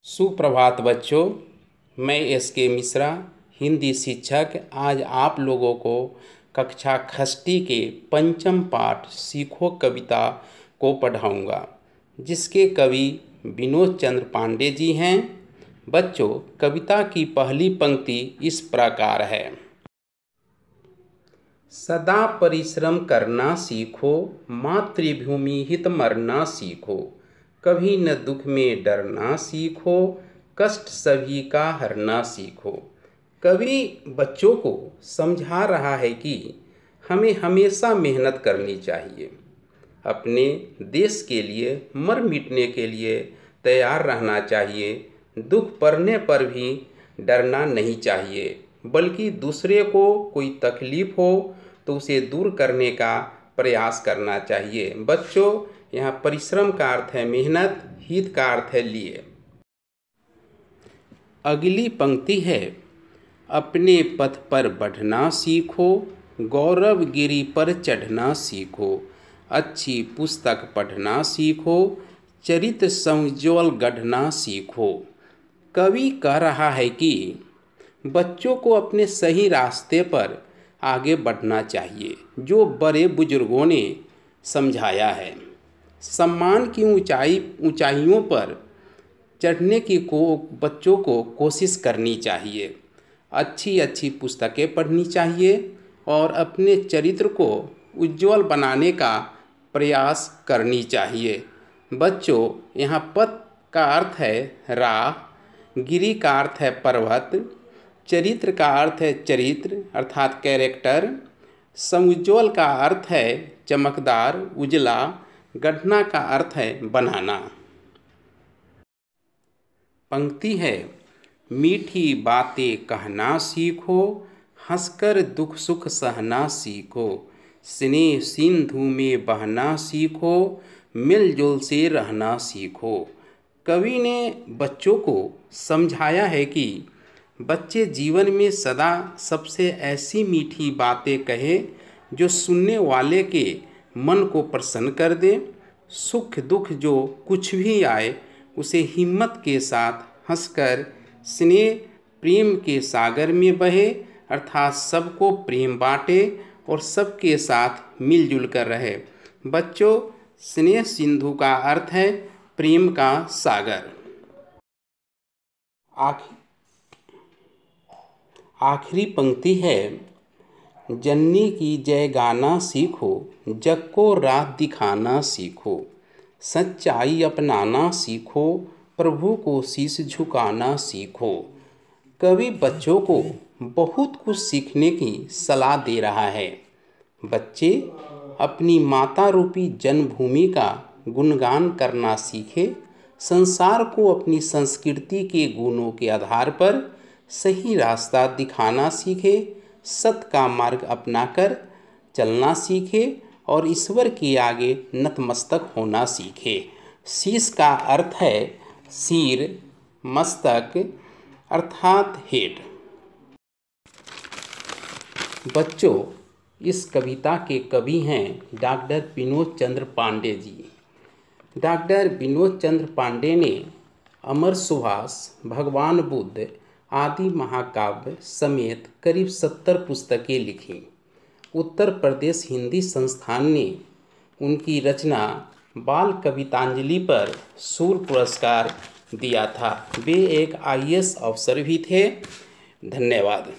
सुप्रभात बच्चों, मैं एस.के. मिश्रा, हिंदी शिक्षक, आज आप लोगों को कक्षा खष्टी के पंचम पाठ सीखो कविता को पढ़ाऊंगा, जिसके कवि विनोद चंद्र पांडे जी हैं। बच्चों, कविता की पहली पंक्ति इस प्रकार है। सदा परिश्रम करना सीखो, मातृभूमि हित मरना सीखो, कभी न दुख में डरना सीखो, कष्ट सभी का हरना सीखो। कवि बच्चों को समझा रहा है कि हमें हमेशा मेहनत करनी चाहिए, अपने देश के लिए मर मिटने के लिए तैयार रहना चाहिए। दुख पड़ने पर भी डरना नहीं चाहिए, बल्कि दूसरे को कोई तकलीफ हो तो उसे दूर करने का प्रयास करना चाहिए। बच्चों, यहाँ परिश्रम का अर्थ है मेहनत, हित का अर्थ है लिए। अगली पंक्ति है, अपने पथ पर बढ़ना सीखो, गौरव गिरी पर चढ़ना सीखो, अच्छी पुस्तक पढ़ना सीखो, चरित्र समुज्ज्वल गढ़ना सीखो। कवि कह रहा है कि बच्चों को अपने सही रास्ते पर आगे बढ़ना चाहिए, जो बड़े बुजुर्गों ने समझाया है। सम्मान की ऊंचाइयों पर चढ़ने की बच्चों को कोशिश करनी चाहिए, अच्छी पुस्तकें पढ़नी चाहिए और अपने चरित्र को उज्जवल बनाने का प्रयास करनी चाहिए। बच्चों, यहाँ पथ का अर्थ है राह, गिरी का अर्थ है पर्वत, चरित्र का अर्थ है चरित्र अर्थात कैरेक्टर, समुज्ज्वल का अर्थ है चमकदार उजला, गढ़ना का अर्थ है बनाना। पंक्ति है, मीठी बातें कहना सीखो, हंसकर दुख सुख सहना सीखो, स्नेह सिंधु में बहना सीखो, मिलजुल से रहना सीखो। कवि ने बच्चों को समझाया है कि बच्चे जीवन में सदा सबसे ऐसी मीठी बातें कहें जो सुनने वाले के मन को प्रसन्न कर दे। सुख दुख जो कुछ भी आए उसे हिम्मत के साथ हंसकर स्नेह प्रेम के सागर में बहे, अर्थात सबको प्रेम बांटे और सबके साथ मिलजुल कर रहे। बच्चों, स्नेह सिंधु का अर्थ है प्रेम का सागर। आखिरी पंक्ति है, जननी की जय गाना सीखो, जग को राह दिखाना सीखो, सच्चाई अपनाना सीखो, प्रभु को शीश झुकाना सीखो। कवि बच्चों को बहुत कुछ सीखने की सलाह दे रहा है। बच्चे अपनी माता रूपी जन्मभूमि का गुणगान करना सीखे, संसार को अपनी संस्कृति के गुणों के आधार पर सही रास्ता दिखाना सीखे, सत्य का मार्ग अपनाकर चलना सीखे और ईश्वर के आगे नतमस्तक होना सीखे। शीश का अर्थ है सिर, मस्तक अर्थात हेड। बच्चों, इस कविता के कवि हैं डॉक्टर विनोद चंद्र पांडे जी। डॉक्टर विनोद चंद्र पांडे ने अमर सुभाष, भगवान बुद्ध आदि महाकाव्य समेत करीब 70 पुस्तकें लिखीं। उत्तर प्रदेश हिंदी संस्थान ने उनकी रचना बाल कवितांजलि पर सूर्य पुरस्कार दिया था। वे एक IAS अफसर भी थे। धन्यवाद।